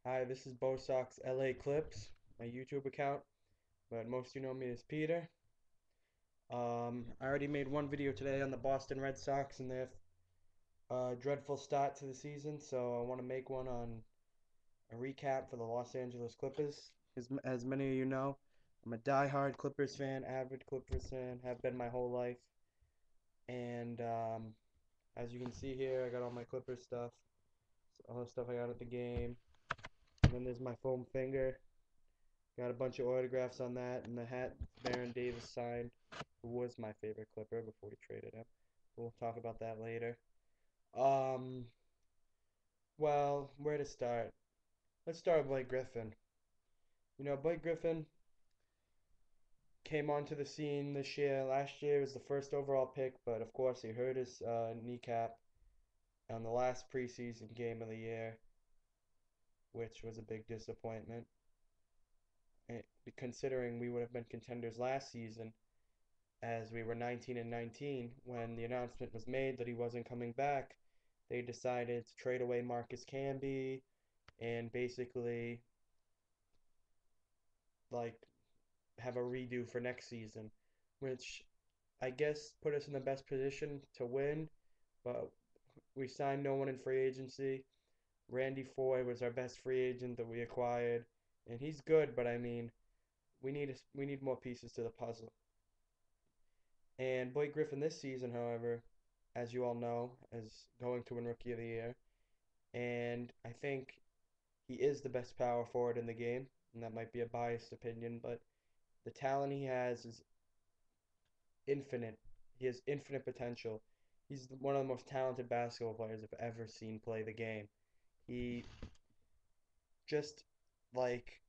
Hi, this is Bo Sox LA Clips, my YouTube account, but most of you know me as Peter. I already made one video today on the Boston Red Sox and their dreadful start to the season, so I want to make one on a recap for the Los Angeles Clippers. As many of you know, I'm a die-hard Clippers fan, avid Clippers fan, have been my whole life, and as you can see here, I got all my Clippers stuff, all the stuff I got at the game, and then there's my foam finger. Got a bunch of autographs on that, and the hat Baron Davis signed, who was my favorite Clipper before we traded him. We'll talk about that later. Um, well, where to start? Let's start with Blake Griffin. Blake Griffin came onto the scene this year. Last year was the first overall pick, but of course he hurt his kneecap on the last preseason game of the year, which was a big disappointment. Considering we would have been contenders last season, as we were 19 and 19 when the announcement was made that he wasn't coming back. They decided to trade away Marcus Camby and basically like have a redo for next season, which I guess put us in the best position to win. But we signed no one in free agency. Randy Foye was our best free agent that we acquired, and he's good, but I mean, we need more pieces to the puzzle. And Blake Griffin this season, however, as you all know, is going to win Rookie of the Year. And I think he is the best power forward in the game. And that might be a biased opinion, but the talent he has is infinite. He has infinite potential. He's one of the most talented basketball players I've ever seen play the game. He just, like,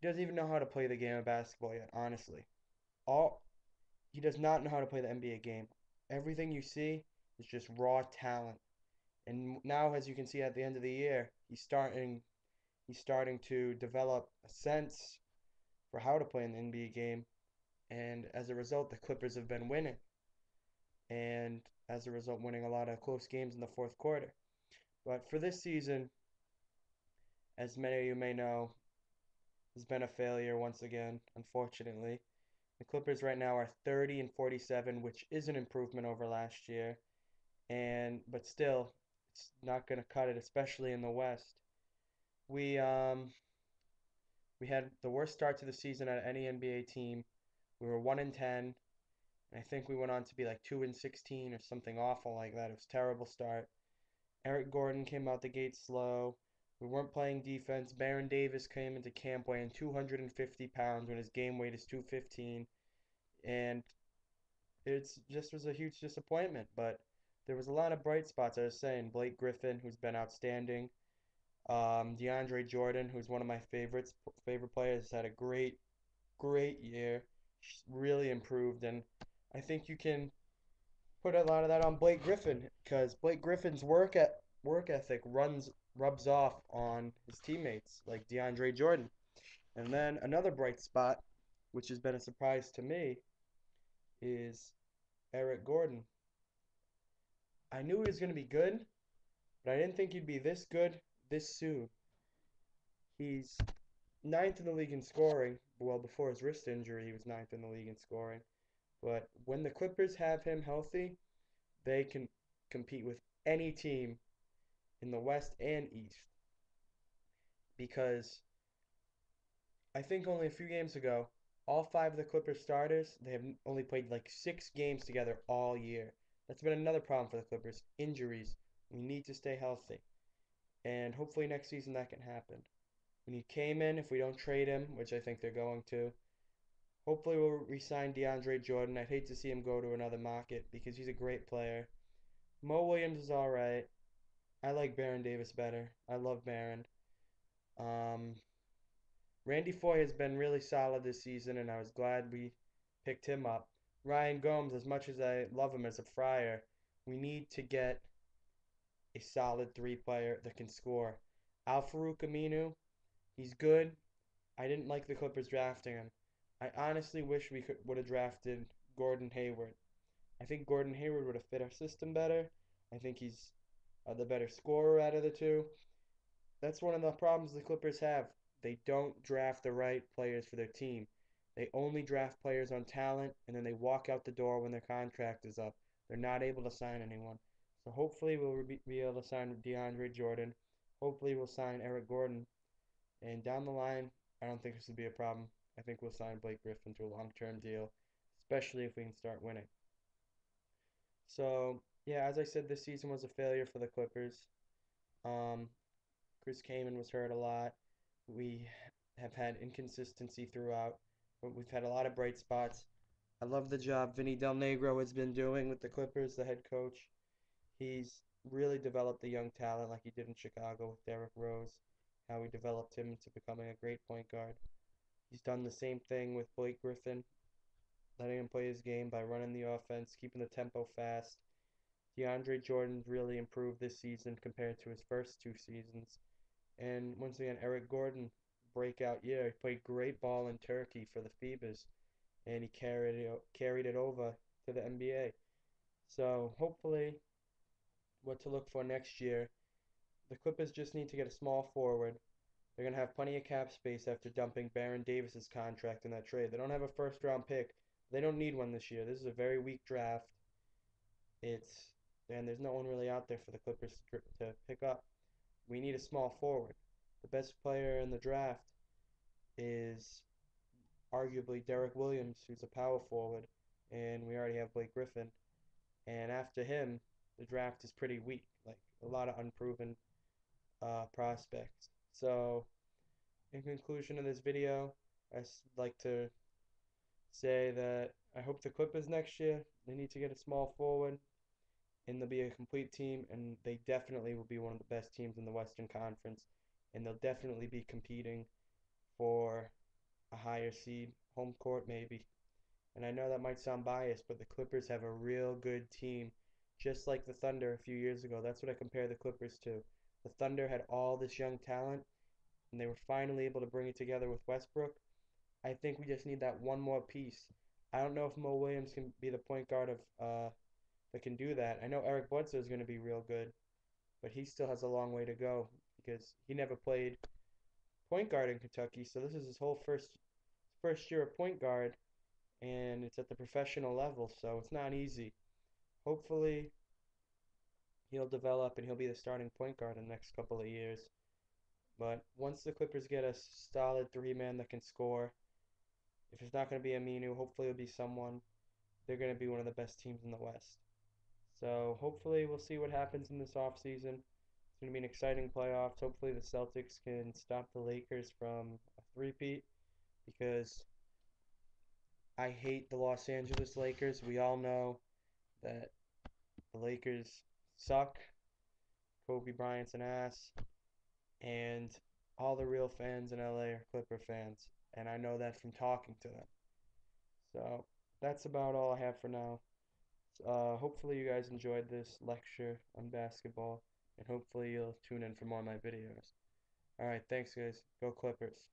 he doesn't even know how to play the game of basketball yet, honestly. All He does not know how to play the NBA game. Everything you see is just raw talent. And now, as you can see at the end of the year, he's starting to develop a sense for how to play an NBA game. And as a result, the Clippers have been winning. And as a result, winning a lot of close games in the fourth quarter. But for this season, as many of you may know, has been a failure once again, unfortunately. The Clippers right now are 30 and 47, which is an improvement over last year. But still, it's not going to cut it, especially in the West. We um we had the worst start to the season at any NBA team. We were 1 and 10, and I think we went on to be like 2 and 16 or something awful like that. It was a terrible start. Eric Gordon came out the gate slow. We weren't playing defense. Baron Davis came into camp weighing 250 pounds when his game weight is 215, and it's just was a huge disappointment. But there was a lot of bright spots. I was saying Blake Griffin, who's been outstanding. DeAndre Jordan, who's one of my favorite players, has had a great year. She's really improved, and I think you can put a lot of that on Blake Griffin because Blake Griffin's work ethic runs rubs off on his teammates like DeAndre Jordan. And then another bright spot, which has been a surprise to me, is Eric Gordon. I knew he was going to be good, but I didn't think he'd be this good this soon. He's ninth in the league in scoring. Well, before his wrist injury, he was ninth in the league in scoring. But when the Clippers have him healthy, they can compete with any team in the West and East. Because I think only a few games ago, all five of the Clippers starters, they have only played like 6 games together all year. That's been another problem for the Clippers. Injuries. We need to stay healthy. And hopefully next season that can happen. We need Kaman if we don't trade him, which I think they're going to. Hopefully we'll re-sign DeAndre Jordan. I'd hate to see him go to another market because he's a great player. Mo Williams is all right. I like Baron Davis better. I love Baron. Um, Randy Foye has been really solid this season, and I was glad we picked him up. Ryan Gomes, as much as I love him as a Friar, we need to get a solid three player that can score. Al-Farouq Aminu, he's good. I didn't like the Clippers drafting him. I honestly wish we could would have drafted Gordon Hayward. I think Gordon Hayward would have fit our system better. I think he's the better scorer out of the two. That's one of the problems the Clippers have. They don't draft the right players for their team. They only draft players on talent, and then they walk out the door when their contract is up. They're not able to sign anyone. So hopefully we'll be able to sign DeAndre Jordan. Hopefully we'll sign Eric Gordon. And down the line, I don't think this will be a problem. I think we'll sign Blake Griffin to a long-term deal, especially if we can start winning. So yeah, as I said, this season was a failure for the Clippers. Um, Chris Kaman was hurt a lot. We have had inconsistency throughout, but we've had a lot of bright spots. I love the job Vinny Del Negro has been doing with the Clippers, the head coach. He's really developed a young talent like he did in Chicago with Derrick Rose, how he developed him into becoming a great point guard. He's done the same thing with Blake Griffin, letting him play his game by running the offense, keeping the tempo fast. DeAndre Jordan's really improved this season compared to his first two seasons. And once again, Eric Gordon, breakout year. He played great ball in Turkey for the Phoebus, and he carried it over to the NBA. So hopefully, what to look for next year, the Clippers just need to get a small forward. They're going to have plenty of cap space after dumping Baron Davis's contract in that trade. They don't have a first round pick. They don't need one this year. This is a very weak draft. It's and there's no one really out there for the Clippers to pick up. We need a small forward. The best player in the draft is arguably Derek Williams, who's a power forward, and we already have Blake Griffin. And after him, the draft is pretty weak, like a lot of unproven prospects. So, in conclusion of this video, I'd like to say that I hope the Clippers next year they need to get a small forward, and they'll be a complete team, and they definitely will be one of the best teams in the Western Conference, and they'll definitely be competing for a higher seed, home court maybe. And I know that might sound biased, but the Clippers have a real good team, just like the Thunder a few years ago. That's what I compare the Clippers to. The Thunder had all this young talent, and they were finally able to bring it together with Westbrook. I think we just need that one more piece. I don't know if Mo Williams can be the point guard of that can do that. I know Eric Bledsoe is going to be real good, but he still has a long way to go because he never played point guard in Kentucky. So this is his whole first year of point guard, and it's at the professional level, so it's not easy. Hopefully, he'll develop and he'll be the starting point guard in the next couple of years. But once the Clippers get a solid three-man that can score, if it's not going to be Aminu, hopefully it'll be someone. They're going to be one of the best teams in the West. So hopefully we'll see what happens in this offseason. It's going to be an exciting playoffs. Hopefully the Celtics can stop the Lakers from a three-peat because I hate the Los Angeles Lakers. We all know that the Lakers suck. Kobe Bryant's an ass. And all the real fans in LA are Clipper fans. And I know that from talking to them. So that's about all I have for now. Hopefully, you guys enjoyed this lecture on basketball. And hopefully, you'll tune in for more of my videos. All right, thanks, guys. Go Clippers.